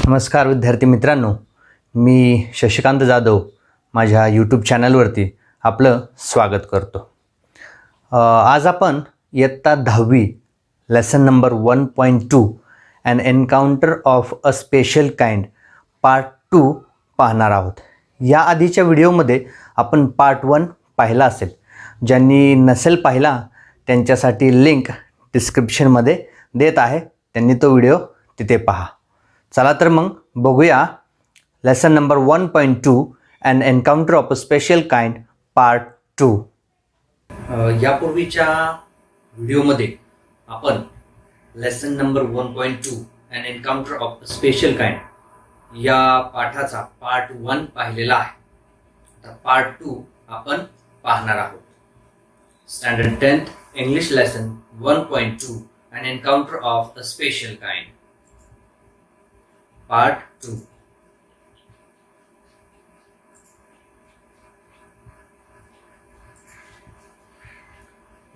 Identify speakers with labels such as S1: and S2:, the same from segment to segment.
S1: नमस्कार विद्यार्थी मित्रांनो, मी शशिकांत जाधव माझ्या यूट्यूब चॅनलवरती आपलं स्वागत करतो. आज आपण इयत्ता 10वी lesson number 1.2 an encounter of a special kind part 2 पाहणार आहोत. या आधीच्या व्हिडिओमध्ये आपण पार्ट 1 पाहिला असेल. ज्यांनी नसेल पाहिला त्यांच्यासाठी लिंक डिस्क्रिप्शनमध्ये देत आहे, त्यांनी तो व्हिडिओ तिथे पहा. चला तर मग बघूया lesson number 1.2 an encounter of a special kind part 2. यापूर्वीच्या व्हिडिओमध्ये आपण lesson number 1.2 an encounter of a special kind या पाठाचा पार्ट 1 पाहिलेला आहे. आता पार्ट 2 आपण पाहणार आहोत. Standard 10th English lesson 1.2 an encounter of a special kind Part 2.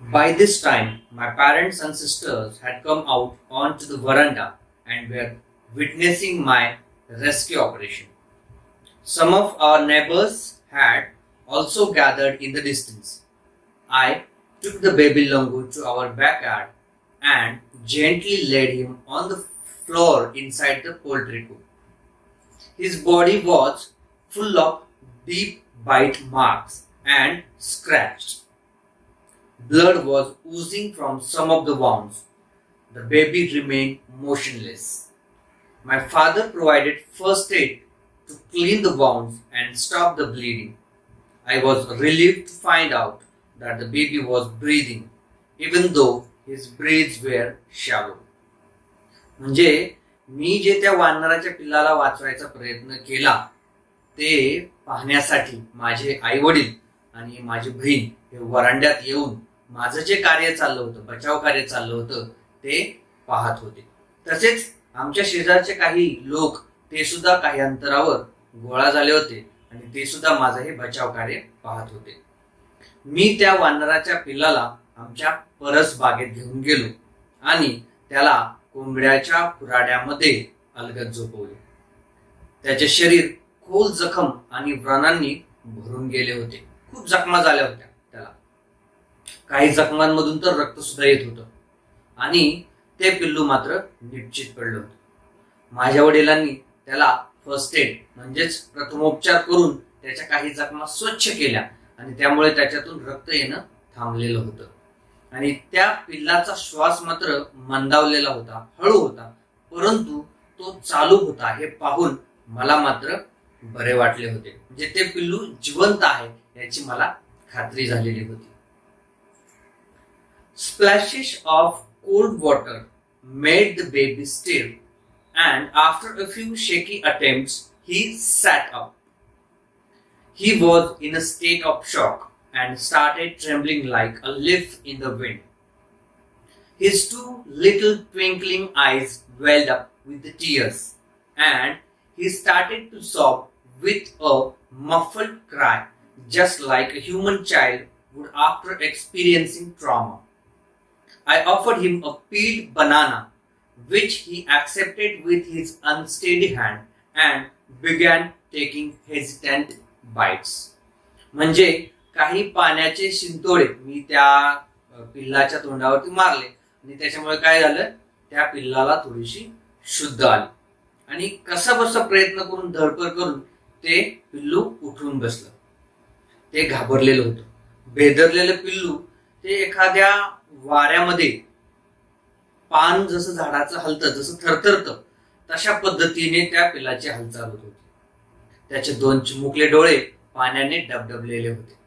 S1: By this time, my parents and sisters had come out onto the veranda and were witnessing my rescue operation. Some of our neighbors had also gathered in the distance. I took the baby Longu to our backyard and gently laid him on the floor inside the poultry coop. His body was full of deep bite marks and scratched. Blood was oozing from some of the wounds. The baby remained motionless. My father provided first aid to clean the wounds and stop the bleeding. I was relieved to find out that the baby was breathing, even though his breaths were shallow. म्हणजे मी जे त्या वानराच्या पिल्लाला वाचवायचा प्रयत्न केला ते पाहण्यासाठी माझे आई वडील आणि माझी बहीण हे वरांड्यात येऊन माझं जे कार्य चाललं होतं, बचाव कार्य चाललं होतं ते पाहत होते. तसेच आमच्या शेजारचे काही लोक ते सुद्धा काही अंतरावर गोळा झाले होते आणि ते सुद्धा माझं हे बचाव कार्य पाहत होते. मी त्या वानराच्या पिल्लाला आमच्या परस बागेत घेऊन गेलो आणि त्याला कोंबड्याच्या खुराड्यामध्ये अलगद झोपवले. त्याचे शरीर खोल जखम आणि व्रणांनी भरून गेले होते. खूप जखमा झाल्या होत्या त्याला. काही जखमांमधून तर रक्त सुद्धा येत होतं आणि ते पिल्लू मात्र निश्चित पडलं होतं. माझ्या वडिलांनी त्याला फर्स्ट एड म्हणजेच प्रथमोपचार करून त्याच्या काही जखमा स्वच्छ केल्या आणि त्यामुळे त्याच्यातून रक्त येणं थांबलेलं होतं. आणि त्या पिल्लाचा श्वास मात्र मंदावलेला होता, हळू होता, परंतु तो चालू होता हे पाहून मला मात्र बरे वाटले होते. म्हणजे ते पिल्लू जिवंत आहे याची मला खात्री झालेली होती. Splashes of cold water made the baby stir, and after a few shaky attempts, he sat up. He was in a state of shock and started trembling like a leaf in the wind. His two little twinkling eyes welled up with the tears, and he started to sob with a muffled cry, just like a human child would after experiencing trauma. I offered him a peeled banana, which he accepted with his unsteady hand and began taking hesitant bites. म्हणजे काही पाण्याचे शिंतोडे मी त्या पिल्लाच्या तोंडावरती मारले आणि त्याच्यामुळे काय झालं, त्या पिल्लाला थोडीशी शुद्ध आली आणि कसा बसा प्रयत्न करून धडपड करून ते पिल्लू उठून बसलं. ते घाबरलेलं होतं. बेदरलेलं पिल्लू ते एखाद्या वाऱ्यामध्ये पान जसं झाडाचं हलतं, जसं थरथरतं तशा पद्धतीने त्या पिल्लाची हालचाल होत होती. त्याचे 2 चिमुकले डोळे पाण्याने डबडबलेले होते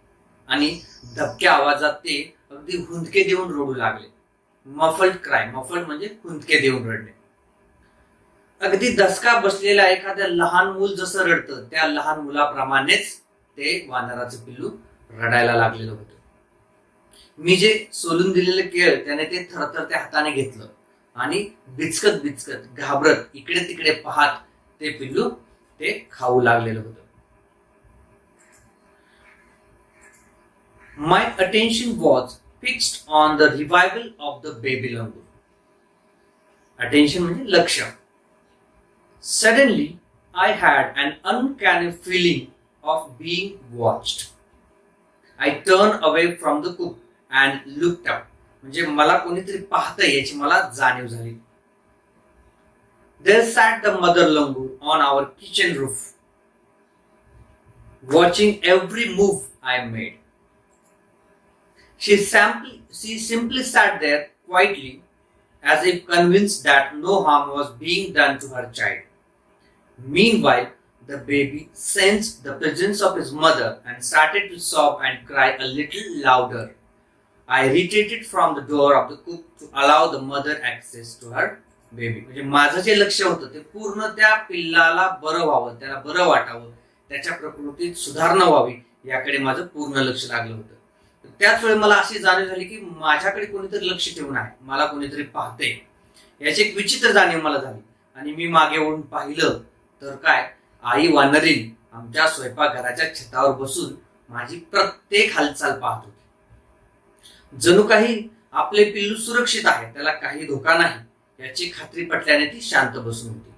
S1: आणि धबक्या आवाजात ते अगदी हुंदके देऊन रडू लागले. मफल्ड क्राय, मफल्ड म्हणजे हुंदके देऊन रडणे. अगदी धसका बसलेला एखाद्या लहान मूल जसं रडतं त्या लहान मुलाप्रमाणेच ते वानराचं पिल्लू रडायला लागलेलं होतं. मी जे सोलून दिलेलं केळ त्याने ते थरथरत्या हाताने घेतलं आणि बिचकत बिचकत घाबरत इकडे तिकडे पाहत ते पिल्लू ते खाऊ लागलेलं होतं. My attention was fixed on the revival of the baby langur. Attention म्हणजे लक्ष. Suddenly, I had an uncanny feeling of being watched. I turned away from the cook and looked up. म्हणजे मला कोणीतरी पाहतंय याची मला जाणीव झाली. There sat the mother langur on our kitchen roof, watching every move I made. She simply sat there quietly, as if convinced that no harm was being done to her child. Meanwhile, the baby sensed the presence of his mother and started to sob and cry a little louder. I retreated from the door of the cook to allow the mother access to her baby. म्हणजे माझं जे लक्ष होतं ते पूर्ण त्या पिल्लाला बरं व्हावं, त्याला बरं वाटावं, त्याच्या प्रकृतीत सुधारणा व्हावी याकडे माझं पूर्ण लक्ष लागलं होतं. त्याच वेळी मला अशी जाणीव झाली की माझ्याकडे कोणीतरी लक्ष ठेवून आहे, मला कोणीतरी पाहते. याची एक विचित्र जाणीव मला झाली आणि मी मागे वळून पाहिलं तर काय, आई वानरीन आमच्या स्वयंपाकघराच्या छतावर बसून माझी प्रत्येक हालचाल पाहत होती. जणू काही आपले पिल्लू सुरक्षित आहे, त्याला काही धोका नाही याची खात्री पटल्याने ती शांत बसून होती.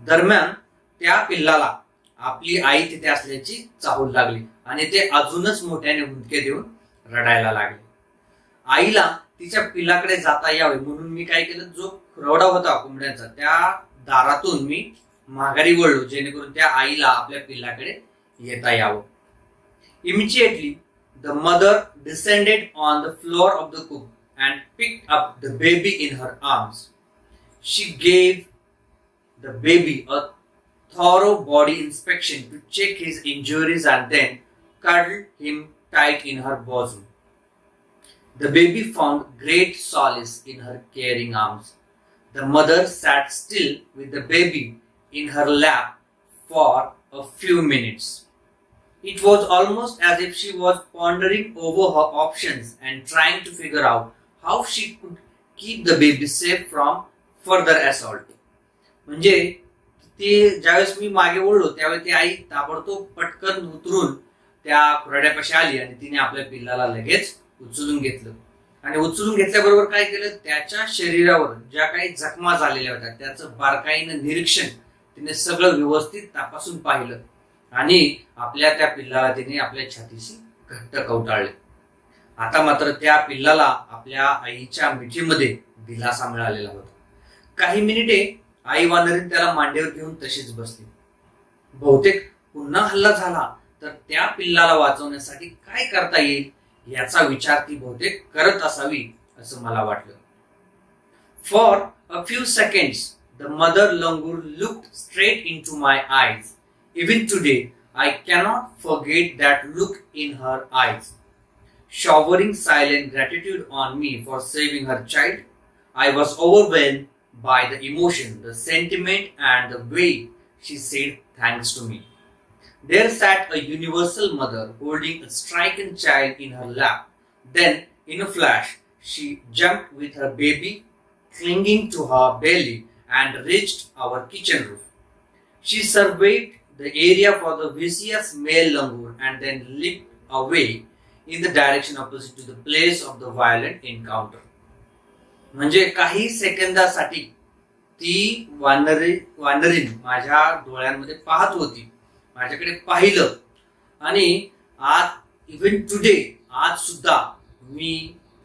S1: दरम्यान त्या पिल्लाला आपली आई तिथे असल्याची चाहूल लागली आणि ते अजूनच मोठ्याने हुंदके देऊन रडायला लागले. आईला तिच्या पिल्लाकडे जाता यावे म्हणून मी काय केलं, जो रवडा होता कोंबड्यांचा त्या दारातून मी माघारी वळलो, जेणेकरून त्या आईला आपल्या पिल्लाकडे येता यावं. Immediately, the mother descended on the floor of the cook and picked up the baby in her arms. She gave the baby a thorough body inspection to check his injuries and then cuddled him tight in her bosom. The baby found great solace in her caring arms. The mother sat still with the baby in her lap for a few minutes. It was almost as if she was pondering over her options and trying to figure out how she could keep the baby safe from further assault. म्हणजे ती ज्यावेळेस मी मागे वळलो त्यावेळी ती आई ताबडतोब पटकन उतरून त्या खुराड्यापाशी आली आणि तिने आपल्या पिल्लाला लगेच उचलून घेतलं. आणि उचलून घेतल्याबरोबर काय केलं, त्याच्या शरीरावर ज्या काही जखमा झालेल्या होत्या त्याचं बारकाईनं निरीक्षण तिने सगळं व्यवस्थित तपासून पाहिलं आणि आपल्या त्या पिल्लाला तिने आपल्या छातीशी घट्ट कवटाळले. आता मात्र त्या पिल्लाला आपल्या आईच्या मिठीमध्ये दिलासा मिळालेला होता. काही मिनिटे आई वानरीन त्याला मांडीवर घेऊन तशीच बसली. बहुतेक पुन्हा हल्ला झाला तर त्या पिल्लाला वाचवण्यासाठी काय करता येईल याचा विचार ती बहुतेक करत असावी असं मला वाटलं. For a few seconds the mother langur looked straight into my eyes. Even today, I cannot forget that look in her eyes. Showering silent gratitude on me for saving her child, I was overwhelmed by the emotion, the sentiment, and the way she said thanks to me. There sat a universal mother holding a stricken child in her lap. Then, in a flash, she jumped with her baby clinging to her belly and reached our kitchen roof. She surveyed the area for the vicious male langur and then leaped away in the direction opposite to the place of the violent encounter. म्हणजे काही सेकंदासाठी ती वानरीन माझ्या डोळ्यांमध्ये पाहत होती, माझ्याकडे पाहिलं आणि आज इव्हन टुडे आज सुद्धा मी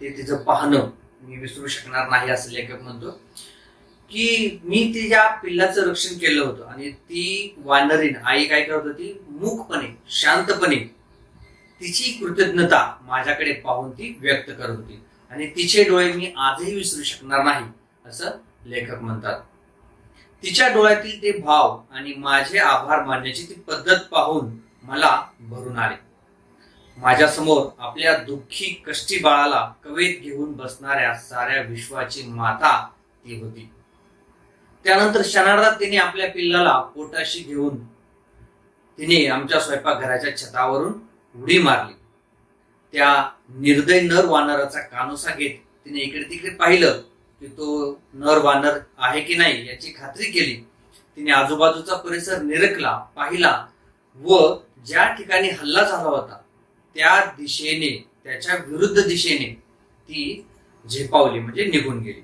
S1: ते तिचं पाहणं मी विसरू शकणार नाही असं लेखक म्हणतो की मी तिच्या पिल्लाचं रक्षण केलं होतं आणि ती वानरीन आई काय करत होती, मूकपणे शांतपणे तिची कृतज्ञता माझ्याकडे पाहून ती व्यक्त करत होती आणि तिचे डोळे मी आजही विसरू शकणार नाही असं लेखक म्हणतात. तिच्या डोळ्यातील ते भाव आणि माझे आभार मानण्याची ती पद्धत पाहून मला भरून आले. माझ्या समोर आपल्या दुःखी कष्टी बाळाला कवेत घेऊन बसणाऱ्या साऱ्या विश्वाची माता ती होती. त्यानंतर क्षणार्धात तिने आपल्या पिल्लाला पोटाशी घेऊन तिने आमच्या स्वयंपाकघराच्या छतावरून उडी मारली. त्या निर्दय नर वानराचा कानोसा घेत तिने इकडे तिकडे पाहिलं की तो नर वानर आहे की नाही याची खात्री केली. तिने आजूबाजूचा परिसर निरखला, पाहिला व ज्या ठिकाणी हल्ला झाला होता त्या दिशेने, त्याच्या विरुद्ध दिशेने ती झेपावली म्हणजे निघून गेली.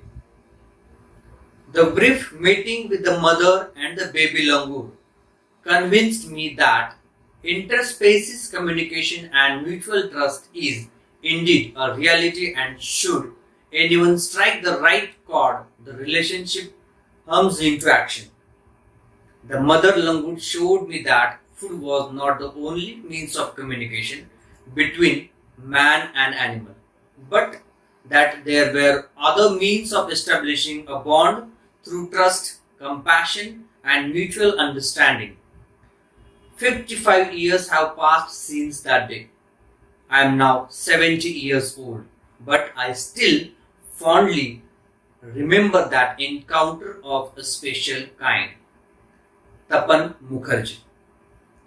S1: The brief meeting with the mother and the baby langur convinced me that interspecies communication and mutual trust is indeed a reality, and should anyone strike the right chord, the relationship hums into action. The mother langur showed me that food was not the only means of communication between man and animal, but that there were other means of establishing a bond through trust, compassion, and mutual understanding. 55 years have passed since that day. I am now 70 years old, but I still fondly remember that encounter of a special kind. तपन मुखर्जी.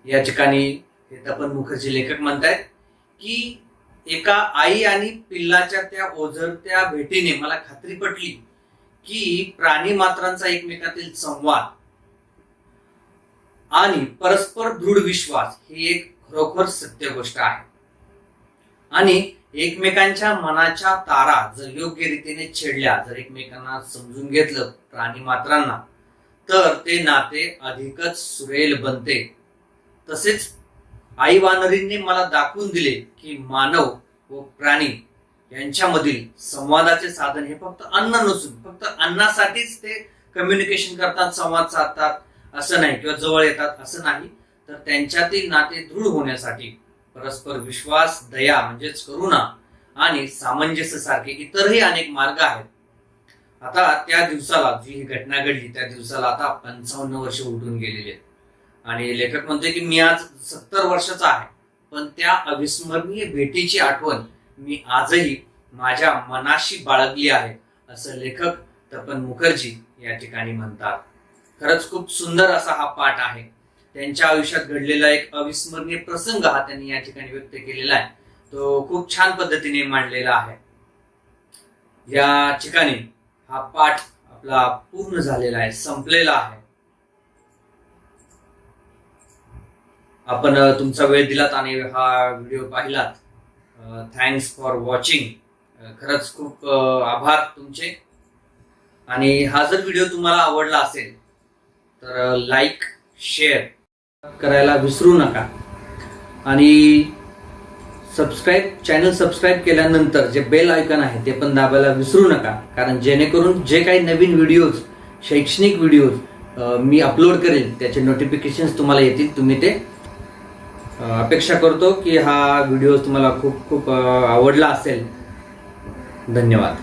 S1: या ठिकाणी हे तपन मुखर्जी लेखक म्हणतात की एका आई आणि पिल्लाच्या त्या ओझरत्या भेटीने मला खात्री पटली की प्राणी मात्रांचा एकमेकातील संवाद आणि परस्पर दृढ विश्वास ही एक खरोखर सत्य गोष्ट आहे. आणि एकमेकांच्या मनाच्या तारा जर योग्य रीतीने छेडल्या, जर एकमेकांना समजून घेतलं प्राणी मात्रांना, तर ते नाते अधिकच सुरेल बनते. तसेच आई वानरींनी मला दाखवून दिले की मानव व प्राणी यांच्यामधील संवादाचे साधन हे फक्त अन्न नसून फक्त अन्नासाठीच ते कम्युनिकेशन करतात, संवाद साधतात असं नाही, किंवा जवळ येतात असं नाही, तर त्यांच्यातील नाते दृढ होण्यासाठी परस्पर विश्वास, दया म्हणजेच करुणा आणि सामंजस्य सारखे इतरही अनेक मार्ग आहेत. आता त्या दिवसाला, जी ही घटना घडली त्या दिवसाला आता 55 वर्ष उलटून गेलेली आहेत. आणि लेखक म्हणतोय की मी आज 70 वर्षाचा आहे, पण त्या अविस्मरणीय भेटीची आठवण मी आजही माझ्या मनाशी बाळगली आहे, असं लेखक तपन मुखर्जी या ठिकाणी म्हणतात. खरंच खूप सुंदर असा हा पाठ आहे. त्यांच्या आयुष्यात घडलेला एक अविस्मरणीय प्रसंग हा त्यांनी या ठिकाणी व्यक्त केलेला आहे. तो खूप छान पद्धतीने मांडलेला आहे. या ठिकाणी हा पाठ आपला पूर्ण झालेला आहे, संपलेला आहे. आपण तुमचा वेळ दिलात आणि हा व्हिडिओ पाहिलात. Thanks for watching. खरंच खूप आभार तुमचे. आणि हा जर व्हिडिओ तुम्हाला आवडला असेल तर लाईक, शेअर करायला विसरू नका. आणि चॅनल सबस्क्राईब केल्यानंतर जे बेल आयकॉन आहे ते पण दाबायला विसरू नका, कारण जेणेकरून जे काही नवीन व्हिडिओज, शैक्षणिक व्हिडिओज मी अपलोड करेल त्याचे नोटिफिकेशन्स तुम्हाला येतील. तुम्ही ते अपेक्षा करतो की हा व्हिडिओ तुम्हाला खूप खूप आवडला असेल. धन्यवाद.